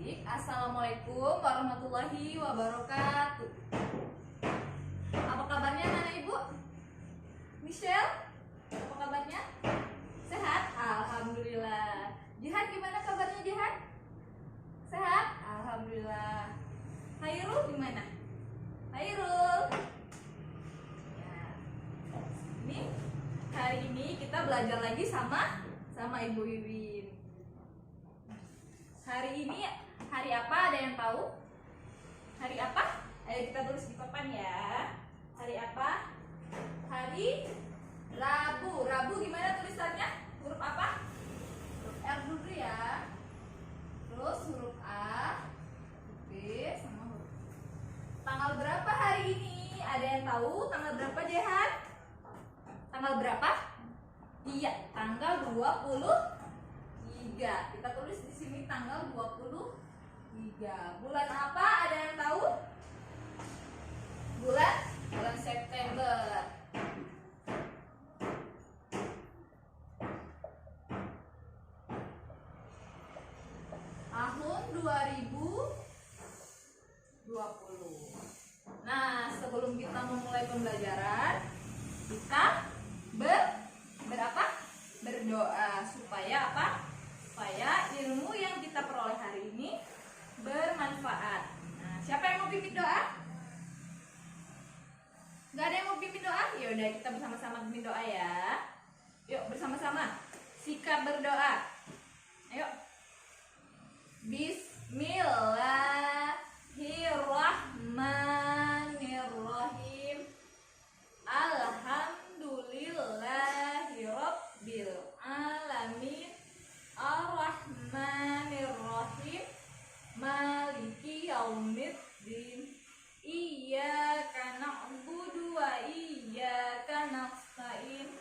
adik-adik, Assalamualaikum warahmatullahi wabarakatuh. Apa kabarnya anak ibu? Michelle, apa kabarnya? Sehat? Alhamdulillah. Jihan, gimana kabarnya Jihan? Sehat? Alhamdulillah. Hairul gimana? Hairul. Ya. Ini hari ini kita belajar lagi sama Ibu Iwin. Hari ini hari apa? Ada yang tahu? Hari apa? Ayo kita tulis di papan ya. Hari apa? Hari Rabu. Rabu gimana tulisannya? Huruf apa? Huruf R dulu ya. Terus huruf A, huruf B, sama huruf. Tanggal berapa hari ini? Ada yang tahu tanggal berapa, Jehan? Tanggal berapa? Iya, tanggal 23. Kita tulis di sini tanggal 23. Bulan apa? Ada yang tahu? Bulan September. Tahun 2020. Nah, sebelum kita memulai pembelajaran, kita berdoa supaya apa? Supaya ilmu yang kita peroleh hari ini bermanfaat. Nah, siapa yang mau pimpin doa? Gak ada yang mau pimpin doa? Yaudah, kita bersama-sama pimpin doa ya. Yuk, bersama-sama sikap berdoa. Ayo. Bismillahirrahmanirrahim. Alhamdulillahirabbil alamin. Arrahmanirrahim. Maliki yaumiddin. Iyyaka na'budu wa iyyaka nasta'in.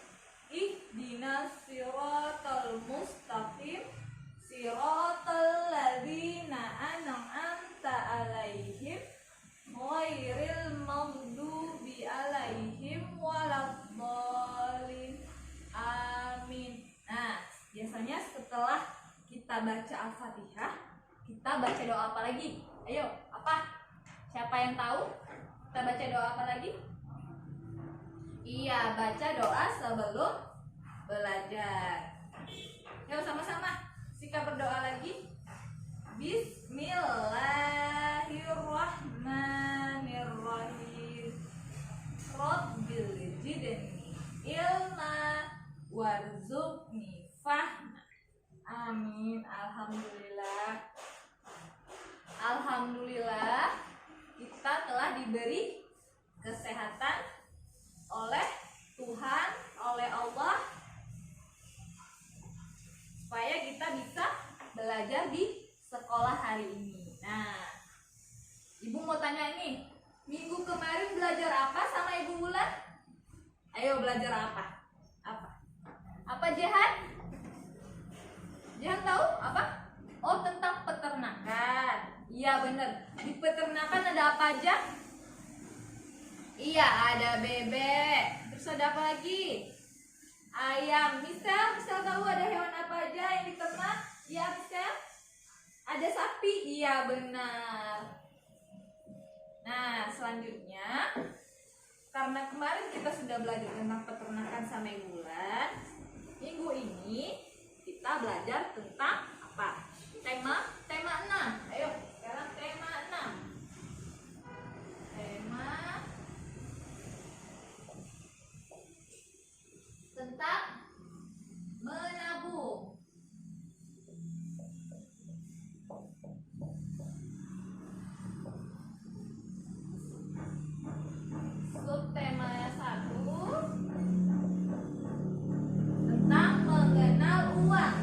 Ihdinas siratal mustaqim. Siratal ladzina an'amta 'alaihim ghairil maghdubi 'alaihim waladdallin. Amin. Nah, biasanya setelah kita baca Al-Fatihah, kita baca doa apa lagi? Ayo, apa? Siapa yang tahu? Kita baca doa apa lagi? Iya, baca doa sebelum belajar. Yuk sama-sama sikap berdoa lagi. Bismillahirrahmanirrahim. Rabbil zidni ilma warzuqni fahma. Amin. Alhamdulillah. Alhamdulillah, kita telah diberi kesehatan oleh Tuhan, oleh Allah, supaya kita bisa belajar di sekolah hari ini. Nah, Ibu mau tanya ini, minggu kemarin belajar apa sama Ibu Wulan? Ayo belajar apa? Apa Jehan? Jehan tahu apa? Oh, tentang peternakan. Iya bener. Di peternakan ada apa aja? Iya, ada bebek. Terus ada apa lagi? Ayam. Misal tahu ada hewan apa aja yang diternak? Iya, misal ada sapi. Iya, benar. Nah, selanjutnya, karena kemarin kita sudah belajar tentang peternakan sama Ibu Wulan, minggu ini kita belajar tentang apa? Tema 6. Ayo, sekarang tema 6. Tema tentang menabung. Subtema 1 tentang mengenal uang,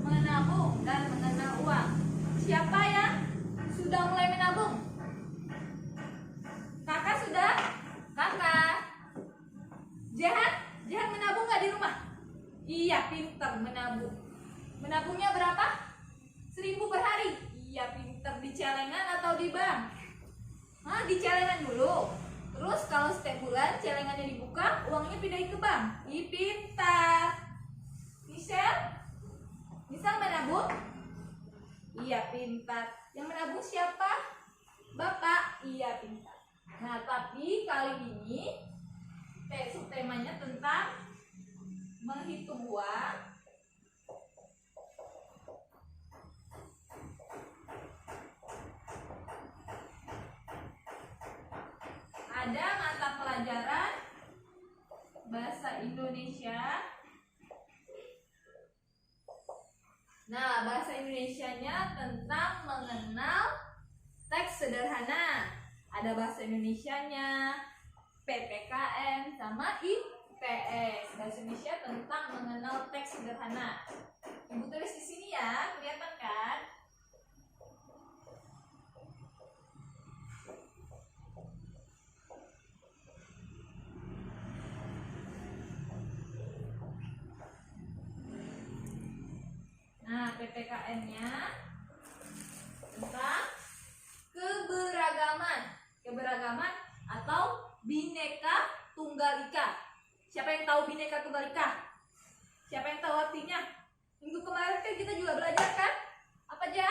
menabung dan mengenal uang. Siapa yang sudah mulai menabung? Kakak sudah? Kakak. Jehan menabung nggak di rumah? Iya, pinter menabung. Menabungnya berapa? 1.000 per hari. Iya, pinter. Di celengan atau di bank? Di celengan dulu. Terus kalau setiap bulan celengannya dibuka, uangnya pindahin ke bank. Ih, pintar. Michelle menabung? Iya, pintar. Yang menabung siapa? Bapak? Iya, pintar. Nah, tapi kali ini subtemanya tentang menghitung uang. Ada mata pelajaran Bahasa Indonesia. Nah, bahasa Indonesianya tentang mengenal teks sederhana. Ada bahasa Indonesianya, PPKN, sama IPS. Bahasa Indonesia tentang mengenal teks sederhana. Ibu tulis di sini ya, kelihatan kan? Nah, PPKN-nya tentang keberagaman. Keberagaman atau Bhinneka Tunggal Ika. Siapa yang tahu Bhinneka Tunggal Ika? Siapa yang tahu artinya? Minggu kemarin kan kita juga belajar kan? Apa aja?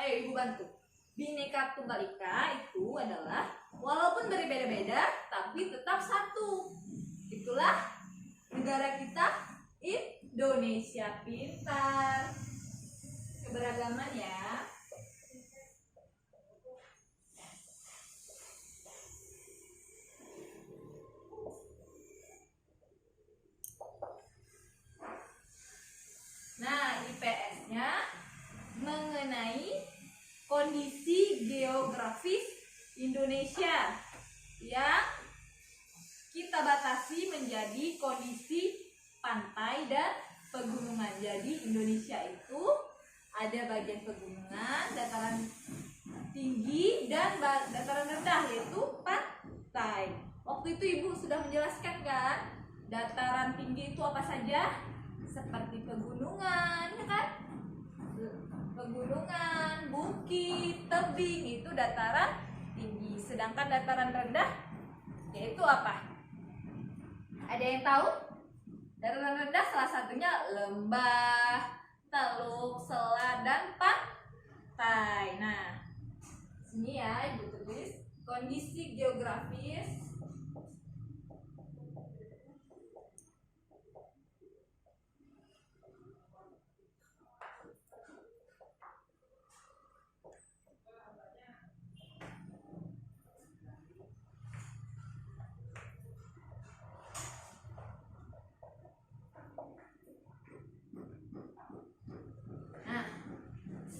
Ayo Ibu bantu. Bhinneka Tunggal Ika itu adalah walaupun berbeda-beda tapi tetap satu. Itulah negara kita, Indonesia. Pintar. Keberagaman ya. Nah, IPS-nya mengenai kondisi geografis Indonesia yang kita batasi menjadi kondisi pantai dan pegunungan. Jadi Indonesia itu ada bagian pegunungan, dataran tinggi dan dataran rendah, yaitu pantai. Waktu itu Ibu sudah menjelaskan kan, dataran tinggi itu apa saja? Seperti pegunungan, ya kan? Pegunungan, bukit, tebing itu dataran tinggi. Sedangkan dataran rendah yaitu apa? Ada yang tahu? Dataran rendah salah satunya lembah, teluk, selat, dan pantai. Nah, sini ya Ibu tulis kondisi geografis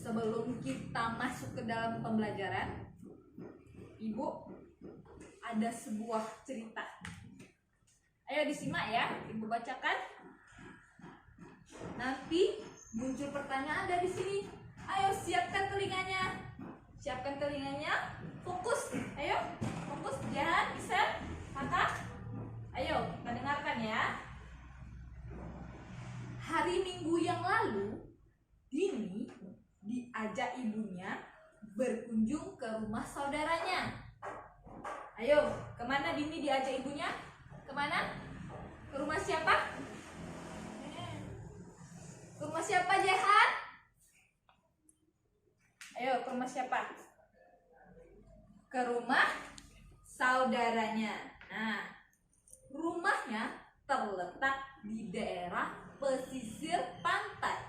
sebelum kita masuk ke dalam pembelajaran, Ibu ada sebuah cerita. Ayo disimak ya, Ibu bacakan. Nanti muncul pertanyaan dari sini. Ayo siapkan telinganya. Siapkan telinganya, fokus. Ayo, fokus, jangan bisa patah. Ayo, kita dengarkan ya. Hari Minggu yang lalu, Dini diajak ibunya berkunjung ke rumah saudaranya. Ayo, kemana Dini diajak ibunya? Kemana? Ke rumah siapa? Ke rumah siapa, Jehan? Ayo, ke rumah siapa? Ke rumah saudaranya. Nah, rumahnya terletak di daerah pesisir pantai.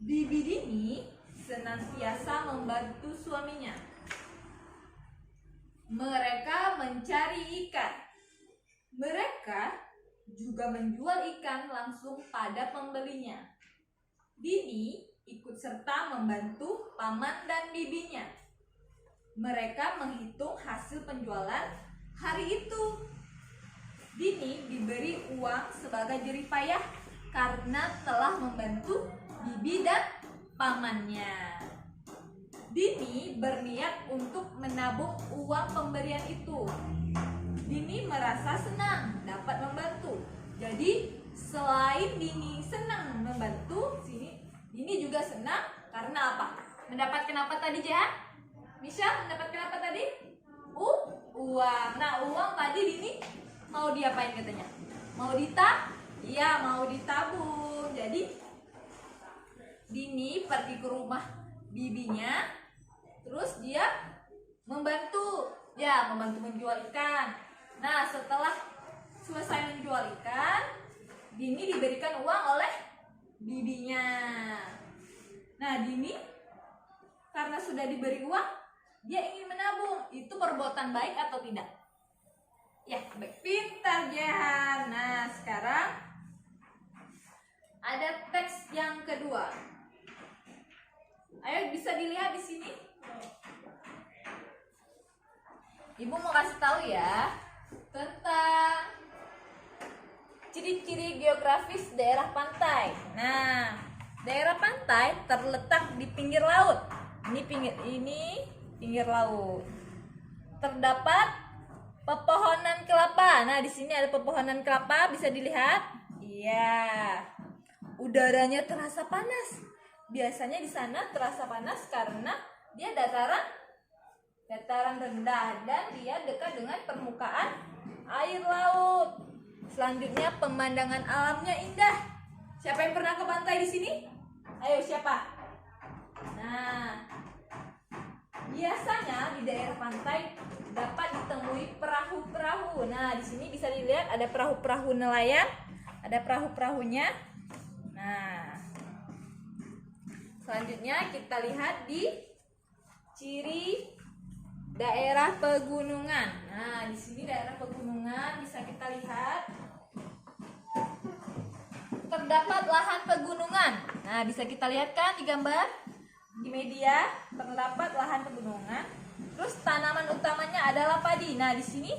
Bibi Dini senantiasa membantu suaminya. Mereka mencari ikan. Mereka juga menjual ikan langsung pada pembelinya. Dini ikut serta membantu paman dan bibinya. Mereka menghitung hasil penjualan hari itu. Dini diberi uang sebagai jerih payah karena telah membantu bibi dan pamannya. Dini berniat untuk menabung uang pemberian itu. Dini merasa senang dapat membantu. Jadi selain Dini senang membantu, Dini juga senang karena apa? Mendapatkan apa tadi, Jah? Misha, mendapatkan apa tadi? Uang. Nah, uang tadi Dini mau diapain katanya? Mau ditabung. Jadi Dini ini pergi ke rumah bibinya, terus dia membantu menjual ikan. Nah, setelah selesai menjual ikan, Dini diberikan uang oleh bibinya. Nah, Dini karena sudah diberi uang, dia ingin menabung. Itu perbuatan baik atau tidak? Ya, baik. Pintar, Jehan. Nah, sekarang ada teks yang kedua. Ayo, bisa dilihat di sini. Ibu mau kasih tahu ya tentang ciri-ciri geografis daerah pantai. Nah, daerah pantai terletak di pinggir laut. Ini pinggir laut. Terdapat pepohonan kelapa. Nah, di sini ada pepohonan kelapa, bisa dilihat. Iya. Udaranya terasa panas. Biasanya di sana terasa panas karena dia dataran rendah dan dia dekat dengan permukaan air laut. Selanjutnya pemandangan alamnya indah. Siapa yang pernah ke pantai di sini? Ayo, siapa? Nah, biasanya di daerah pantai dapat ditemui perahu-perahu. Nah, di sini bisa dilihat ada perahu-perahu nelayan, ada perahu-perahunya. Nah, selanjutnya kita lihat di ciri daerah pegunungan. Nah, di sini daerah pegunungan bisa kita lihat terdapat lahan pegunungan. Nah, bisa kita lihat kan di gambar di media, terdapat lahan pegunungan. Terus tanaman utamanya adalah padi. Nah, di sini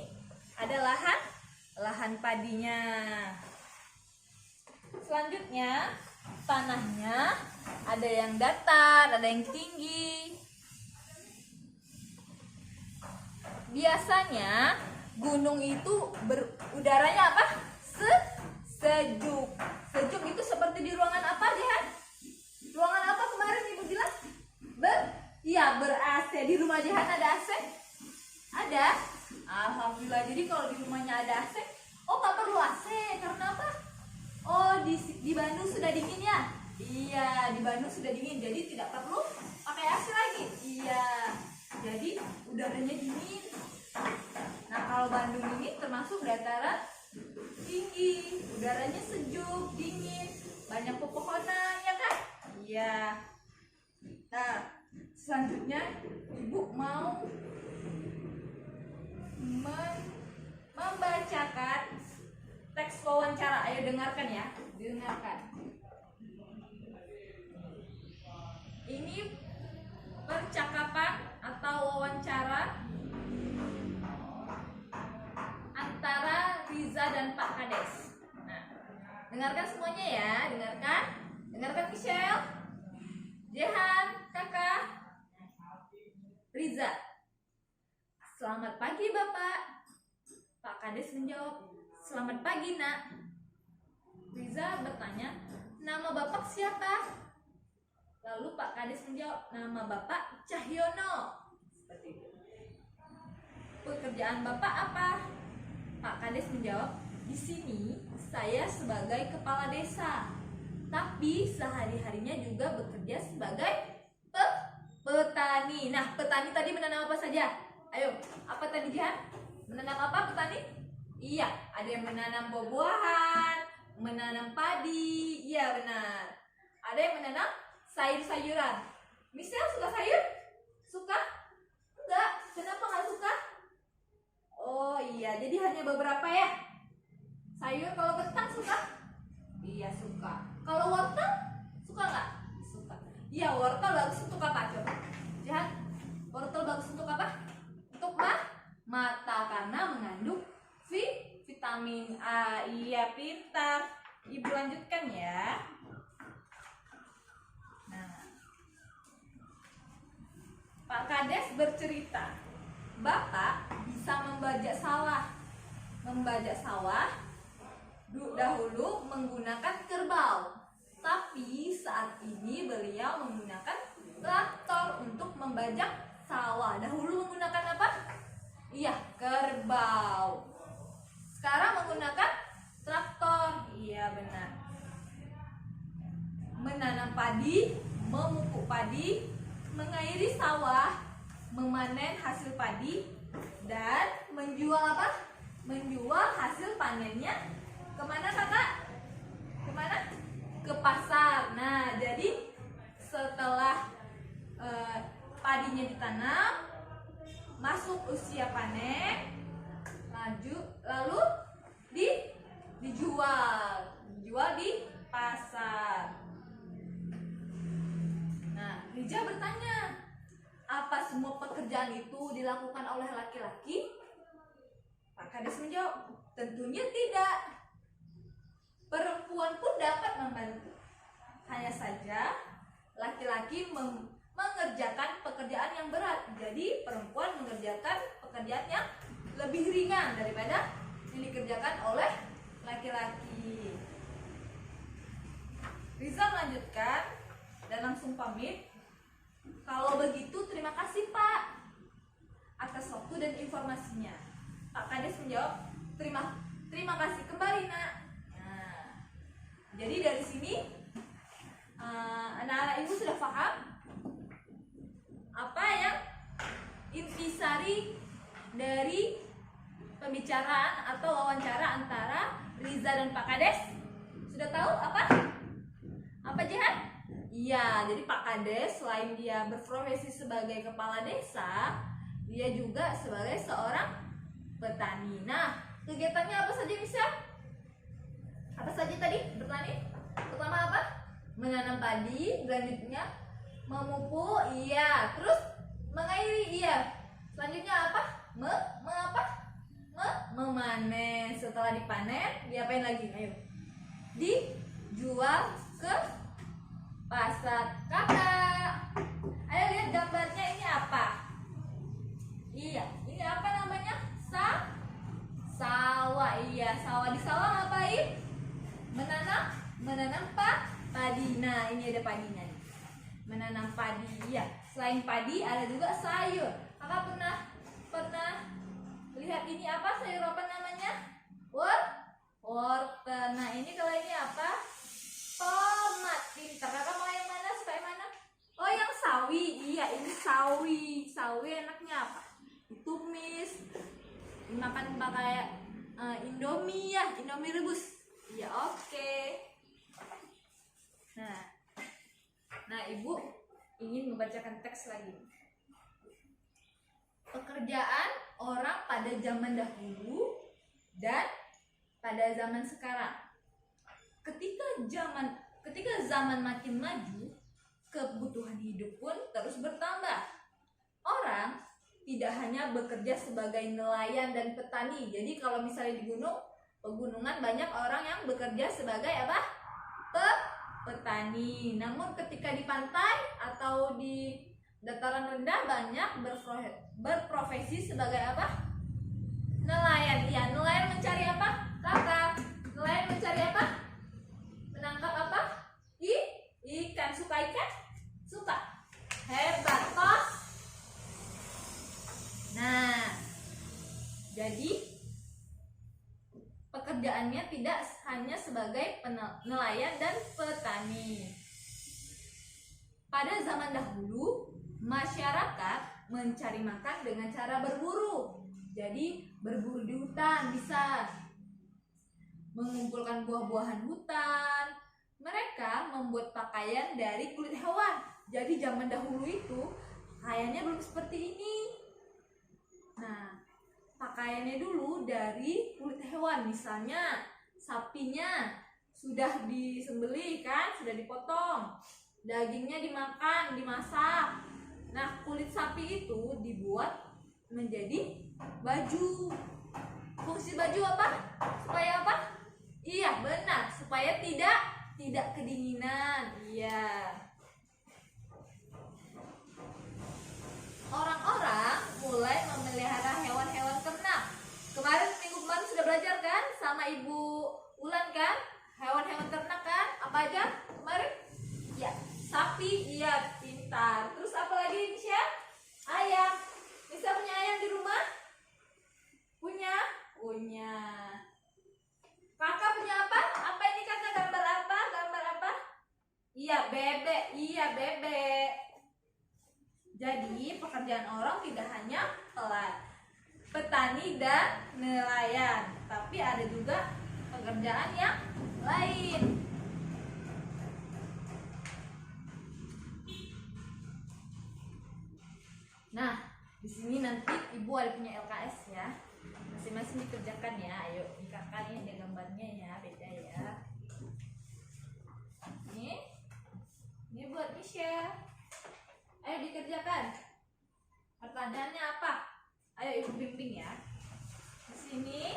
ada lahan padinya. Selanjutnya tanahnya ada yang datar, ada yang tinggi. Biasanya gunung itu udaranya apa? Sejuk. Sejuk itu seperti di ruangan apa, Jehan? Ruangan apa kemarin Ibu bilang? Ber-AC. Di rumah Jehan ada AC? Ada? Alhamdulillah. Jadi kalau di rumahnya ada AC, nggak perlu AC. Karena apa? Di Bandung sudah dingin ya? Iya, di Bandung sudah dingin. Jadi tidak perlu pakai AC lagi. Iya. Jadi udaranya dingin. Nah, kalau Bandung ini termasuk dataran tinggi, udaranya sejuk, dingin, banyak pepohonan, ya kan? Iya. Nah, selanjutnya Ibu mau membacakan teks wawancara. Ayo dengarkan ya, dengarkan. Ini percakapan atau wawancara antara Riza dan Pak Kades. Nah, dengarkan semuanya ya, dengarkan Michelle, Jehan, Kakak, Riza. Selamat pagi Bapak. Pak Kades menjawab, selamat pagi Nak. Riza bertanya, nama Bapak siapa? Lalu Pak Kades menjawab, nama Bapak Cahyono. Seperti itu. Pekerjaan Bapak apa? Pak Kades menjawab, di sini saya sebagai kepala desa, tapi sehari-harinya juga bekerja sebagai petani. Nah, petani tadi menanam apa saja? Ayo, apa tadi Jihan? Menanam apa petani? Iya, ada yang menanam buah-buahan, menanam padi. Iya benar. Ada yang menanam sayur-sayuran. Michelle suka sayur? Suka? Enggak. Kenapa nggak suka? Oh iya, jadi hanya beberapa ya. Sayur, kalau kentang suka? Iya suka. Kalau wortel suka nggak? Suka. Iya, wortel bagus untuk apa coba? Lihat, wortel bagus untuk apa? Untuk mata karena mengandung vitamin A. Iya, pintar. Ibu lanjutkan ya. Nah, Pak Kades bercerita, Bapak bisa membajak sawah dahulu menggunakan kerbau, tapi saat ini beliau menggunakan traktor untuk membajak sawah. Dahulu menggunakan apa? Iya, kerbau. Sekarang menggunakan traktor. Iya benar. Menanam padi, memupuk padi, mengairi sawah, memanen hasil padi, dan menjual apa? Menjual hasil panennya kemana kakak? Kemana? Ke pasar. Nah, jadi setelah padinya ditanam, masuk usia panen, lalu dijual di pasar. Nah, Rija bertanya, apa semua pekerjaan itu dilakukan oleh laki-laki? Pak Kades menjawab, tentunya tidak. Perempuan pun dapat membantu. Hanya saja laki-laki mengerjakan pekerjaan yang berat. Jadi perempuan mengerjakan pekerjaan yang lebih ringan daripada yang dikerjakan oleh laki-laki. Riza melanjutkan dan langsung pamit. Kalau begitu terima kasih Pak atas waktu dan informasinya. Pak Kades menjawab, terima kasih kembali nak. Nah, jadi dari sini anak-anak ibu sudah paham apa yang intisari dari pembicaraan atau wawancara antara Riza dan Pak Kades? Sudah tahu apa? Apa Jihan? Iya, jadi Pak Kades selain dia berprofesi sebagai kepala desa, dia juga sebagai seorang petani. Nah, kegiatannya apa saja bisa? Apa saja tadi bertani? Pertama apa? Menanam padi, selanjutnya memupuk, iya. Terus mengairi, iya. Selanjutnya apa? Memanen. Setelah dipanen, diapain lagi? Ayo. Dijual ke pasar. Kakak, ayo lihat gambarnya, ini apa? Iya, ini apa namanya? Sawah. Iya, sawah. Di sawah ngapain? Menanam padi. Nah, ini ada padinya nih. Menanam padi. Iya, selain padi ada juga sayur. Kakak pernah lihat ini apa? Sayur apa namanya? Wortel. Nah, ini kalau ini apa? Tomat. Pintar. Kakak mau yang mana? Suka yang mana? Oh, yang sawi. Iya, ini sawi. Sawi enaknya apa? Ditumis, dimakan pakai Indomie ya, Indomie rebus. Iya, oke. Nah, ibu ingin membacakan teks lagi. Pekerjaan orang pada zaman dahulu dan pada zaman sekarang. Ketika zaman makin maju, kebutuhan hidup pun terus bertambah. Orang tidak hanya bekerja sebagai nelayan dan petani. Jadi kalau misalnya di pegunungan banyak orang yang bekerja sebagai apa? Petani. Namun ketika di pantai atau di dataran rendah banyak berprofesi sebagai apa? Nelayan. Ya, nelayan mencari apa? Kakak. Nelayan mencari apa? Menangkap apa? Ikan. Suka ikan? Suka. Hebat, kos. Nah, jadi pekerjaannya tidak hanya sebagai nelayan dan petani. Pada zaman dahulu, masyarakat mencari makan dengan cara berburu. Jadi berburu di hutan bisa, mengumpulkan buah-buahan hutan. Mereka membuat pakaian dari kulit hewan. Jadi zaman dahulu itu pakaiannya belum seperti ini. Nah, pakaiannya dulu dari kulit hewan. Misalnya sapinya sudah disembelih kan, sudah dipotong, dagingnya dimakan, dimasak. Nah, kulit sapi itu dibuat menjadi baju. Fungsi baju apa? Supaya apa? Iya, benar, supaya tidak kedinginan. Iya. Orang-orang mulai memelihara hewan-hewan ternak. Minggu kemarin sudah belajar kan sama Ibu Ulan kan? Hewan-hewan ternak kan? Apa aja kemarin? Ya, sapi, iya, pintar. Terus apa lagi, Nisha? Ayam. Bisa punya ayam di rumah? Punya? Kakak punya apa? Apa ini kakak, gambar apa? Iya, bebek. Iya, bebek. Jadi pekerjaan orang tidak hanya petani dan nelayan, tapi ada juga pekerjaan yang lain. Nah, di sini nanti ibu ada punya LKS ya. Masing-masing dikerjakan ya. Ayo, ini kakak ini ada gambarnya ya, beda ya. Ini buat Misha. Ayo dikerjakan. Pertanyaannya apa? Ayo ibu bimbing ya. Di sini.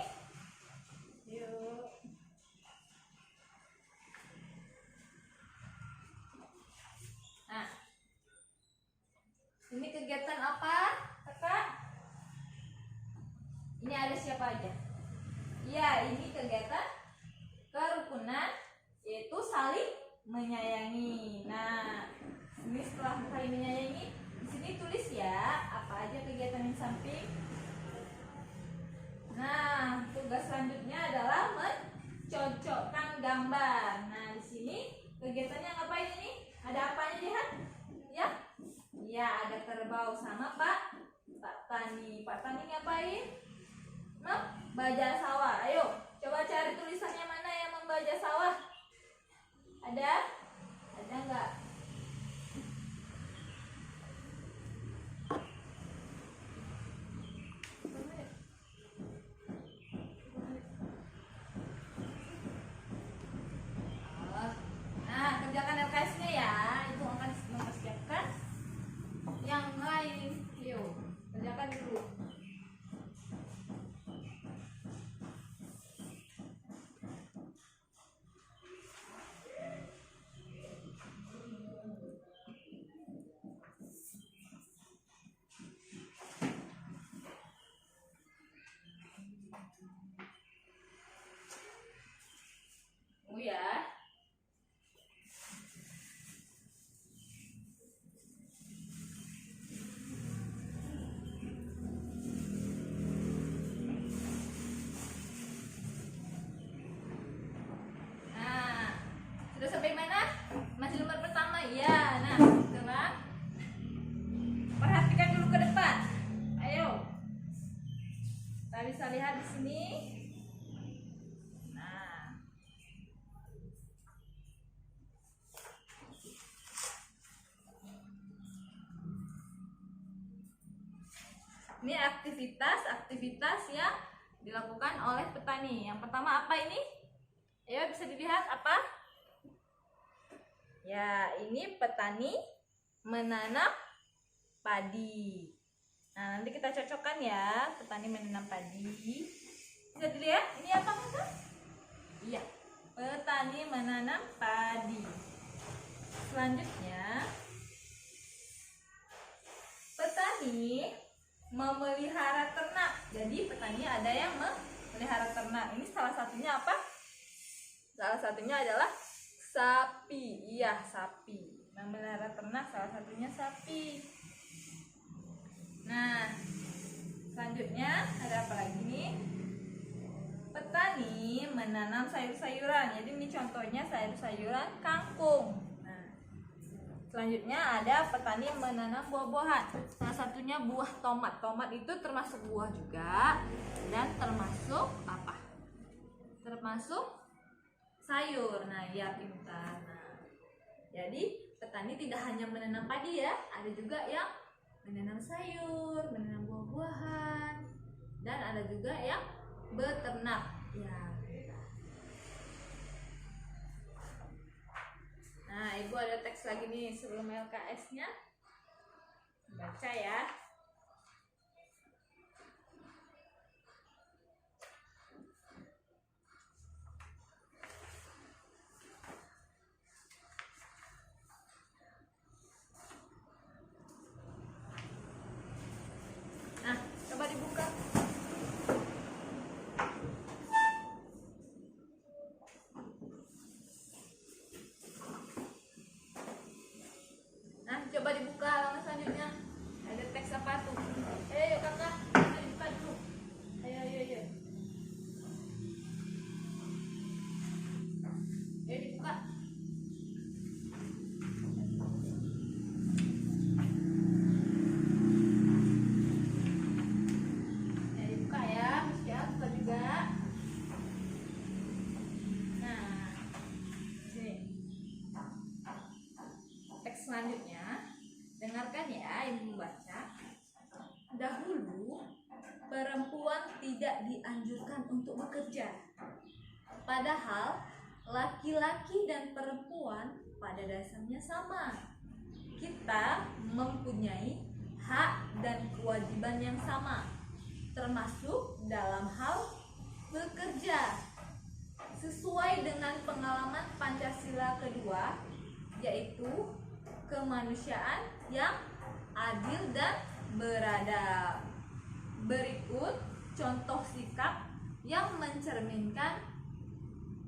Yuk. Nah. Ini kegiatan apa, kakak? Ini ada siapa aja? Iya, ini kegiatan kerukunan, yaitu saling menyayangi. Nah, ini setelah saling menyayangi, di sini tulis ya apa aja kegiatan yang samping. Nah, tugas selanjutnya adalah mencocokkan gambar. Nah, di sini kegiatannya ngapain ini? Ada apanya lihat? Ya? Ya, ada kerbau sama Pak Tani. Pak Tani ngapain? Membajak sawah. Ayo, coba cari tulisannya mana yang membajak sawah. Ada? Ada nggak? Nah, kerjakan LKS-nya ya. Itu akan mempersiapkan yang lain. Yuk, kerjakan dulu. Ya. Nah, sudah sampai mana? Masih lembar pertama ya. Nah, sekarang perhatikan dulu ke depan. Ayo. Kita bisa lihat di sini. Ini aktivitas yang dilakukan oleh petani. Yang pertama apa ini? Ayo bisa dilihat apa? Ya, ini petani menanam padi. Nah, nanti kita cocokkan ya, petani menanam padi. Bisa dilihat? Ini apa kan? Iya, petani menanam padi. Selanjutnya, petani memelihara ternak. Jadi petani ada yang memelihara ternak. Ini salah satunya apa? Salah satunya adalah sapi. Iya, sapi. Memelihara ternak salah satunya sapi. Nah, selanjutnya ada apa lagi nih? Petani menanam sayur-sayuran. Jadi ini contohnya sayur-sayuran kangkung. Selanjutnya ada petani menanam buah-buahan. Salah satunya buah tomat. Tomat itu termasuk buah juga dan termasuk apa? Termasuk sayur. Nah, ya pintar. Nah, jadi petani tidak hanya menanam padi ya, ada juga yang menanam sayur, menanam buah-buahan, dan ada juga yang beternak. Ya. Nah, ibu ada teks lagi nih sebelum LKS-nya. Baca ya. Nah, coba dibuka. Coba dibuka halaman selanjutnya. Ada teks apa tuh? Ayo kakak, kita dibuka dulu. Ayo. Ayo dibuka. selanjutnya, dengarkan ya Ibu membaca. Dahulu perempuan tidak dianjurkan untuk bekerja. Padahal laki-laki dan perempuan pada dasarnya sama. Kita mempunyai hak dan kewajiban yang sama, termasuk dalam hal bekerja. Sesuai dengan pengalaman Pancasila kedua, yaitu kemanusiaan yang adil dan beradab. Berikut contoh sikap yang mencerminkan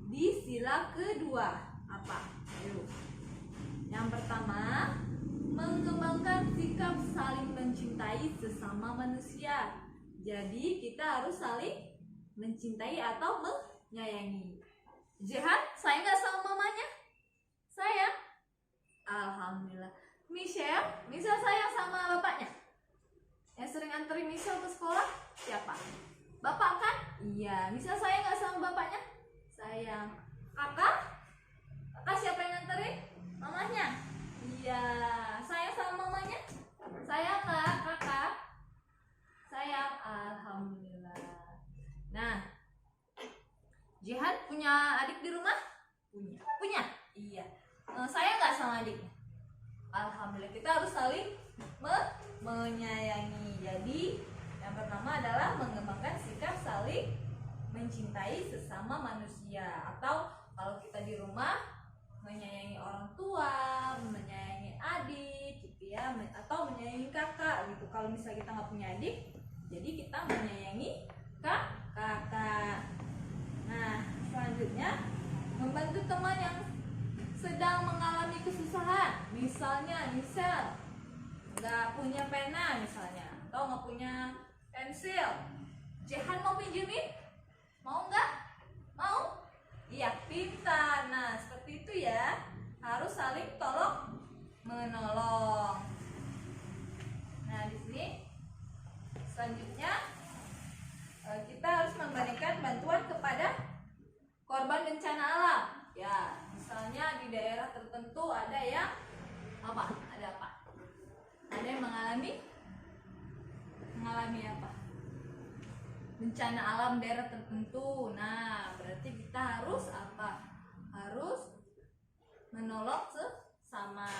di sila kedua. Apa? Ayo. Yang pertama, mengembangkan sikap saling mencintai sesama manusia. Jadi kita harus saling mencintai atau menyayangi. Jehan, sayang nggak sama mamanya? Sayang? Alhamdulillah. Michelle sayang sama bapaknya? Yang sering anterin Michelle ke sekolah siapa? Bapak kan? Iya. Michelle sayang nggak sama bapaknya? Sayang. Kakak siapa yang nganterin? Mamanya? Iya. Sayang sama mamanya? Sayang nggak kakak? Sayang. Alhamdulillah. Nah, Jihan punya adik di rumah? Punya? Iya. Sayang nggak sama adiknya? Alhamdulillah. Kita harus saling menyayangi. Jadi yang pertama adalah mengembangkan sikap saling mencintai sesama manusia. Atau kalau kita di rumah menyayangi orang tua, menyayangi adik gitu ya, atau menyayangi kakak gitu. Kalau misalnya kita nggak punya adik, jadi kita menyayangi kakak. Nah, selanjutnya membantu teman yang sedang mengalami kesusahan. Misalnya Michelle nggak punya pena misalnya, atau nggak punya pensil. Jehan mau pinjemin? Mau nggak? Mau? Iya, pintar. Nah, seperti itu ya. Harus saling tolong menolong. Nah, di sini selanjutnya kita harus memberikan bantuan kepada korban bencana alam. Ya, misalnya di daerah tertentu ada yang apa? Ada apa? Ada yang mengalami apa? Bencana alam daerah tertentu. Nah, berarti kita harus apa? Harus menolong sesama.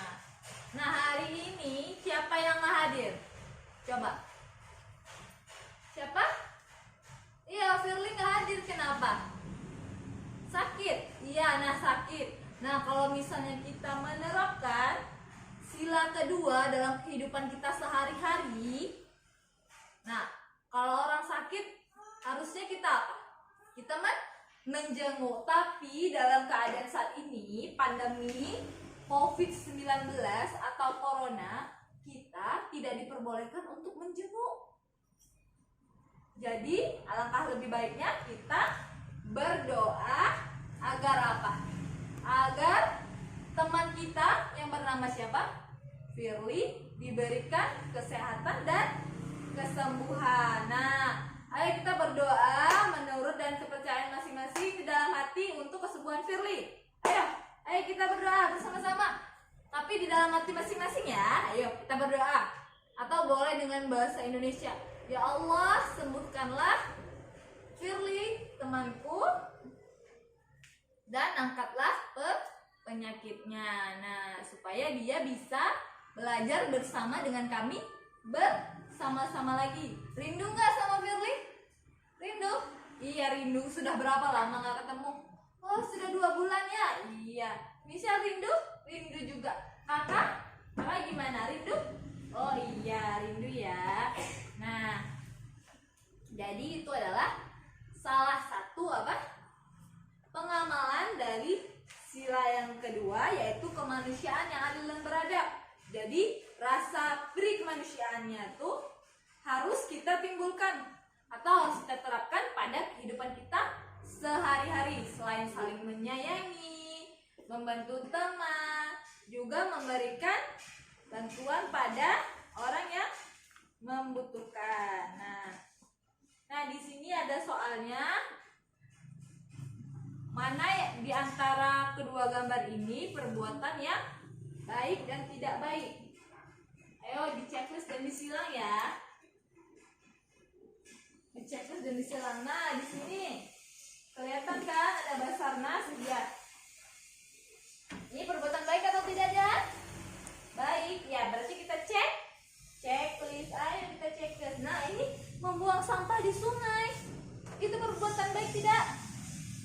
Nah, hari ini siapa yang nggak hadir? Coba. Siapa? Iya, Firly nggak hadir. Kenapa? Sakit. Iya, nah sakit. Nah, kalau misalnya kita menerapkan sila kedua dalam kehidupan kita sehari-hari, nah, kalau orang sakit harusnya kita apa? Kita menjenguk. Tapi dalam keadaan saat ini, pandemi COVID-19 atau Corona, kita tidak diperbolehkan untuk menjenguk. Jadi, alangkah lebih baiknya kita berdoa agar apa? Agar teman kita yang bernama siapa? Firly diberikan kesehatan dan kesembuhan. Nah, ayo kita berdoa menurut dan kepercayaan masing-masing di dalam hati untuk kesembuhan Firly. Ayo kita berdoa bersama-sama. Tapi di dalam hati masing-masing ya. Ayo kita berdoa. Atau boleh dengan bahasa Indonesia. Ya Allah, sembuhkanlah Firly temanku dan angkatlah penyakitnya. Nah, supaya dia bisa belajar bersama dengan kami bersama-sama lagi. Rindu nggak sama Firly? Rindu? Iya rindu. Sudah berapa lama nggak ketemu? Oh, sudah 2 bulan ya? Iya. Michelle rindu? Rindu juga. Kakak gimana? Rindu? Oh iya, rindu ya. Nah, jadi itu adalah salah satu pengamalan dari sila yang kedua, yaitu kemanusiaan yang adil dan beradab. Jadi rasa pri kemanusiaannya tuh harus kita timbulkan atau harus kita terapkan pada kehidupan kita sehari-hari. Selain saling menyayangi, membantu teman, juga memberikan bantuan pada orang yang membutuhkan. Nah di sini ada soalnya. Mana di antara kedua gambar ini perbuatan yang baik dan tidak baik. Ayo di checklist dan disilang ya. Di checklist dan disilang. Nah, di sini kelihatan kan ada Basarnas ya. Ini perbuatan baik atau tidak ya? Baik, ya berarti kita cek checklist. Ayo kita checklist. Nah, ini membuang sampah di sungai. Itu perbuatan baik tidak?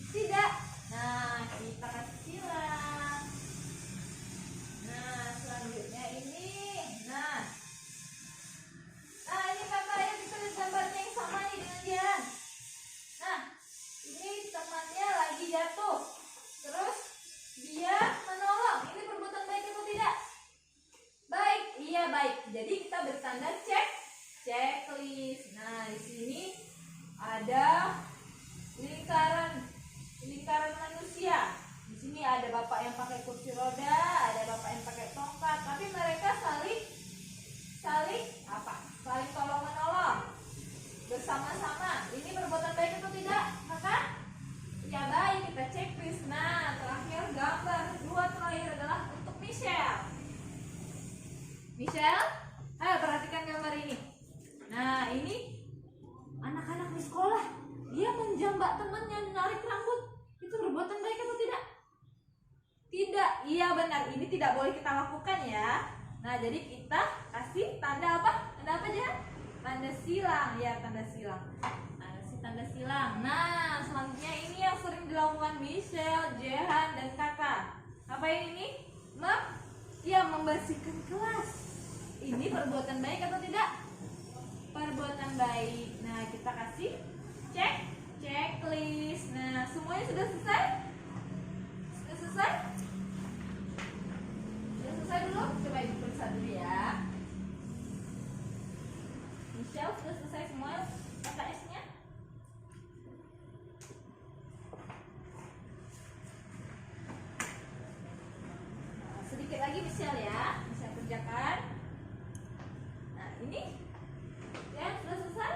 Tidak. Nah, kita kasih silang. Nah, selanjutnya ini. Nah, ini kakak ya, kita lihat gambarnya yang sama nih dengan dia. Nah, ini temannya lagi jatuh. Terus dia menolong. Ini perbuatan baik atau tidak? Baik, iya baik. Jadi kita bertanda checklist. Nah, di sini ada lingkaran manusia. Di sini ada bapak yang pakai kursi roda, ada bapak yang pakai tongkat, tapi mereka saling tolong menolong bersama-sama. Ini perbuatan baik atau tidak, kakak? Ya baik, kita checklist. Nah, terakhir gambar kedua terakhir adalah untuk Michelle. Ayo perhatikan gambar ini. Nah, ini anak-anak di sekolah. Dia menjambak temannya, menarik rambut. Itu perbuatan baik atau tidak? Tidak. Iya benar. Ini tidak boleh kita lakukan ya. Nah, jadi kita kasih tanda apa? Tanda apa aja? Tanda silang. Ya, tanda silang. Tanda silang. Nah, selanjutnya ini yang sering dilakukan Michelle, Jehan, dan kakak. Apa yang ini? Membersihkan kelas. Ini perbuatan baik atau tidak? Perbuatan baik. Nah, kita kasih checklist. Nah, semuanya sudah selesai? Sudah selesai? Sudah selesai dulu? Coba ibu periksa dulu ya. Michelle sudah selesai semua KKS-nya? Nah, sedikit lagi Michelle ya, bisa kerjakan. Nah, ini ya sudah selesai?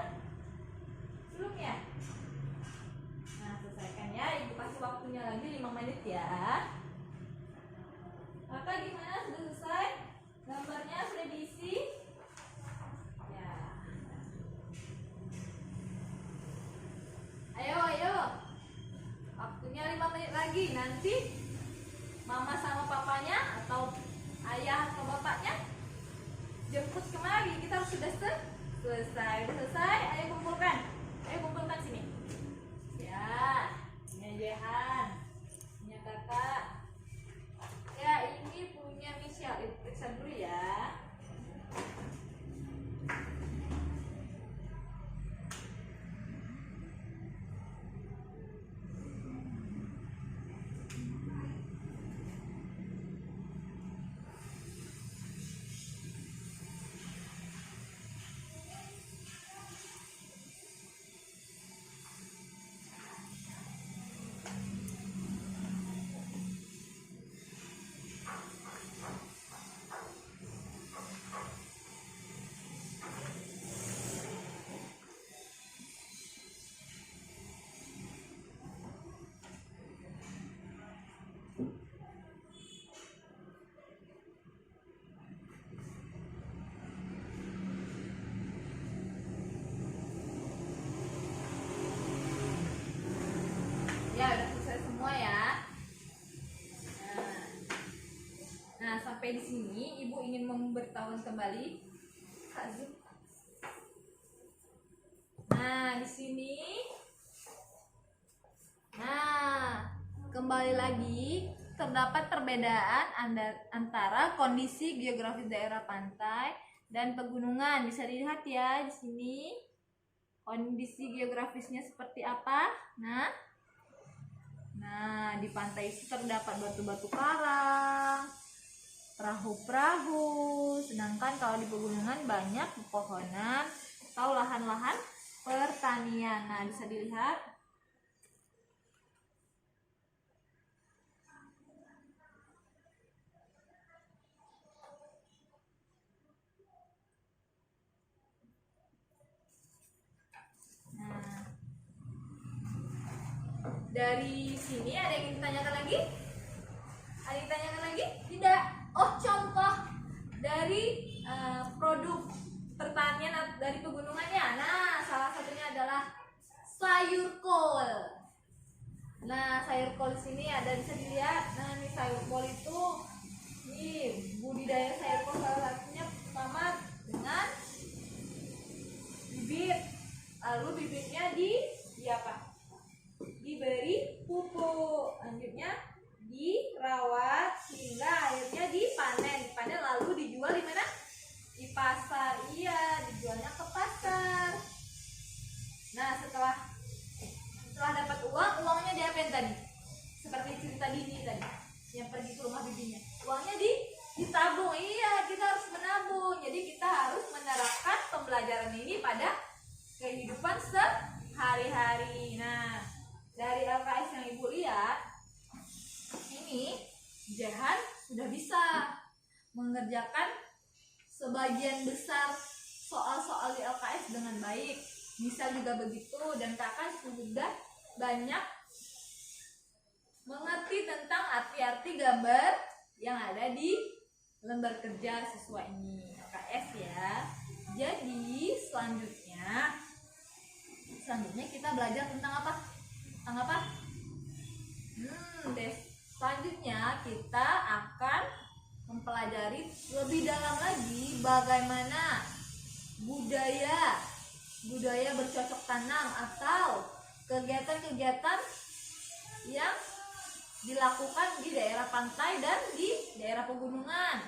Belum ya? Nah, selesaikan ya. Ibu kasih waktunya lagi 5 menit ya. Kakak gimana? Sudah selesai? Gambarnya sudah diisi? Ya. Ayo. Waktunya 5 menit lagi. Nanti mama sama papanya atau ayah atau bapaknya jemput kemari. Kita harus sudah selesai. Sudah selesai? Ayo kumpulkan sini. Ya, ini Jehan, punya kakak. Ya, ini punya Michelle. Periksa dulu ya. Ya, udah selesai semua ya. Nah, sampai di sini ibu ingin memberitahukan kembali Kak Zum. Nah, di sini. Nah, kembali lagi terdapat perbedaan antara kondisi geografis daerah pantai dan pegunungan. Bisa dilihat ya di sini. Kondisi geografisnya seperti apa? Nah, di pantai itu terdapat batu-batu karang, perahu-perahu, sedangkan kalau di pegunungan banyak pepohonan atau lahan-lahan pertanian. Nah, bisa dilihat. Nah, dari sini ada yang ingin ditanyakan lagi? Ada yang ditanyakan lagi? Tidak. Oh, contoh dari pegunungannya? Nah, salah satunya adalah sayur kol. Nah, sayur kol di sini ada, bisa dilihat. Nah, ini sayur kol itu, nih budidaya sayur kol salah satunya pertama dengan bibit. Lalu bibitnya di apa? Diberi pupuk. Lanjutnya dirawat hingga akhirnya dipanen. Lalu dijual di mana? Di pasar. Iya, dijualnya ke pasar. Nah, setelah dapat uangnya diapain tadi? Seperti cerita Dini tadi yang pergi ke rumah bibinya. Uangnya ditabung. Iya, kita harus menabung. Jadi kita harus menerapkan pembelajaran ini pada kehidupan sehari-hari. Nah, dari LKS yang Ibu lihat, ini Jahan sudah bisa mengerjakan sebagian besar soal-soal di LKS dengan baik. Bisa juga begitu, dan kakak sudah banyak mengerti tentang arti-arti gambar yang ada di lembar kerja siswa ini LKS ya. Jadi selanjutnya kita belajar tentang apa? Selanjutnya kita akan mempelajari lebih dalam lagi bagaimana budaya bercocok tanam atau kegiatan-kegiatan yang dilakukan di daerah pantai dan di daerah pegunungan.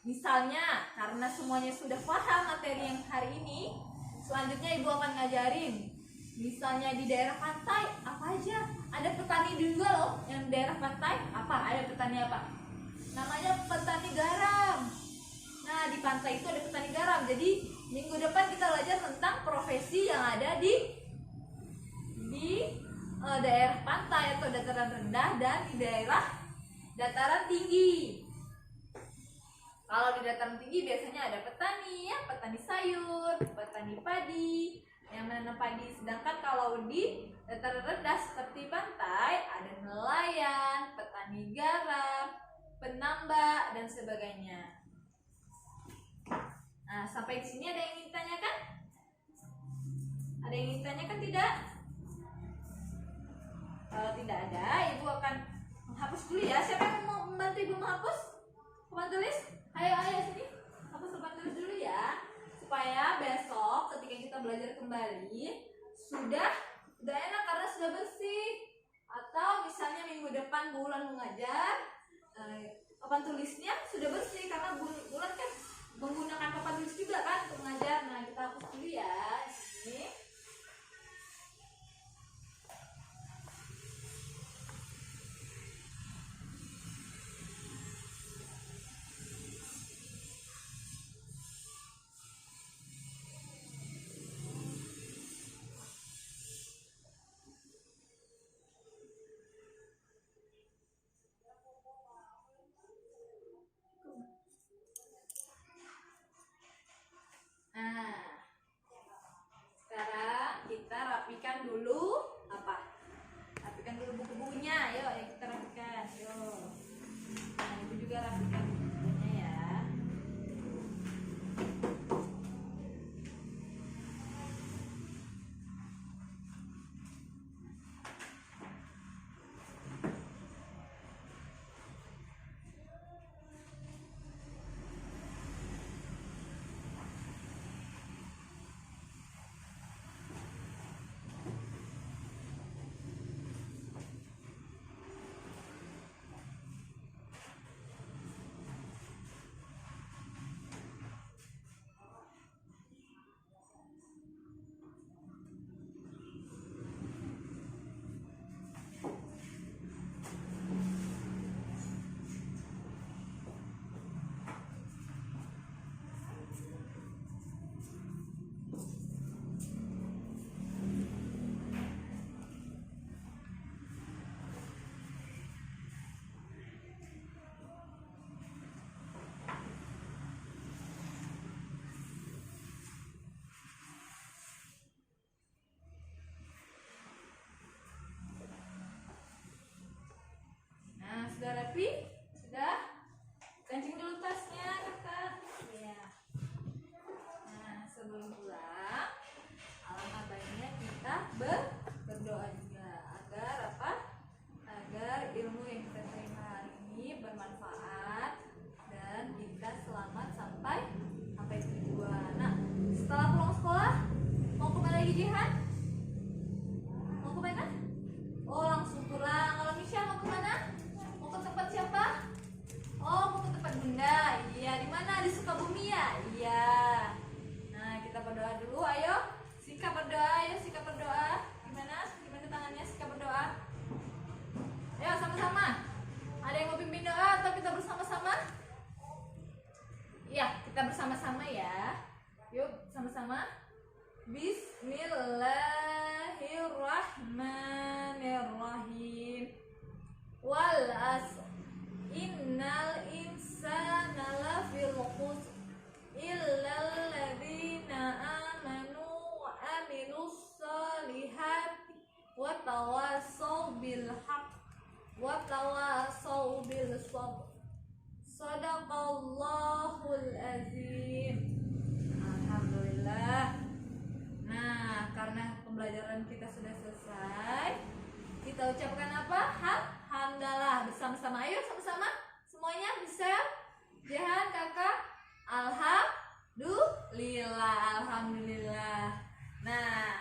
Misalnya, karena semuanya sudah paham materi yang hari ini, selanjutnya Ibu akan ngajarin. Misalnya di daerah pantai, apa aja? Ada petani juga loh yang daerah pantai. Apa? Ada petani apa? Namanya petani garam. Nah, di pantai itu ada petani garam. Jadi, minggu depan kita belajar tentang profesi yang ada di daerah pantai atau dataran rendah dan di daerah dataran tinggi. Kalau di dataran tinggi biasanya ada petani ya, petani sayur, petani padi yang menanam padi. Sedangkan kalau di dataran rendah seperti pantai ada nelayan, petani garam, penambak dan sebagainya. Nah, sampai di sini ada yang ingin ditanyakan? Ada yang ingin ditanyakan tidak? Kalau tidak ada, Ibu akan menghapus dulu ya. Siapa yang mau membantu Ibu menghapus? Papan tulis? Ayo sini. Hapus papan tulis dulu ya. Supaya besok ketika kita belajar kembali sudah enak karena sudah bersih. Atau misalnya minggu depan bulan mengajar, papan tulisnya sudah bersih karena bulan kan menggunakan papan tulis juga kan untuk mengajar. Nah, kita hapus dulu ya. Ini. Nah, sekarang kita rapikan dulu apa? Rapikan dulu buku-bukunya. Yuk, kita rapikan. Yuk. Nah, Ibu juga rapikan bukunya ya. Ya, kita bersama-sama ya. Yuk, sama-sama. Bismillahirrahmanirrahim. Wal asr. Innal insana lafil khusr illal ladzina amanu wa amilus solihati wa tawassaw bil haqq wa tawassaw bil sabr. Shadaqallahul azim. Alhamdulillah. Nah, karena pembelajaran kita sudah selesai, kita ucapkan apa? Hamdalah bersama-sama. Ayo sama-sama. Semuanya bisa? Jahan, Kakak. Alhamdulillah. Alhamdulillah. Nah,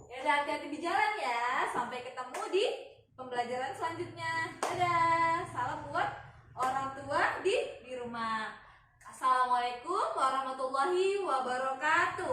ya hati-hati di jalan ya. Sampai ketemu di pembelajaran selanjutnya. Dadah. Salam buat orang tua di rumah. Assalamualaikum warahmatullahi wabarakatuh.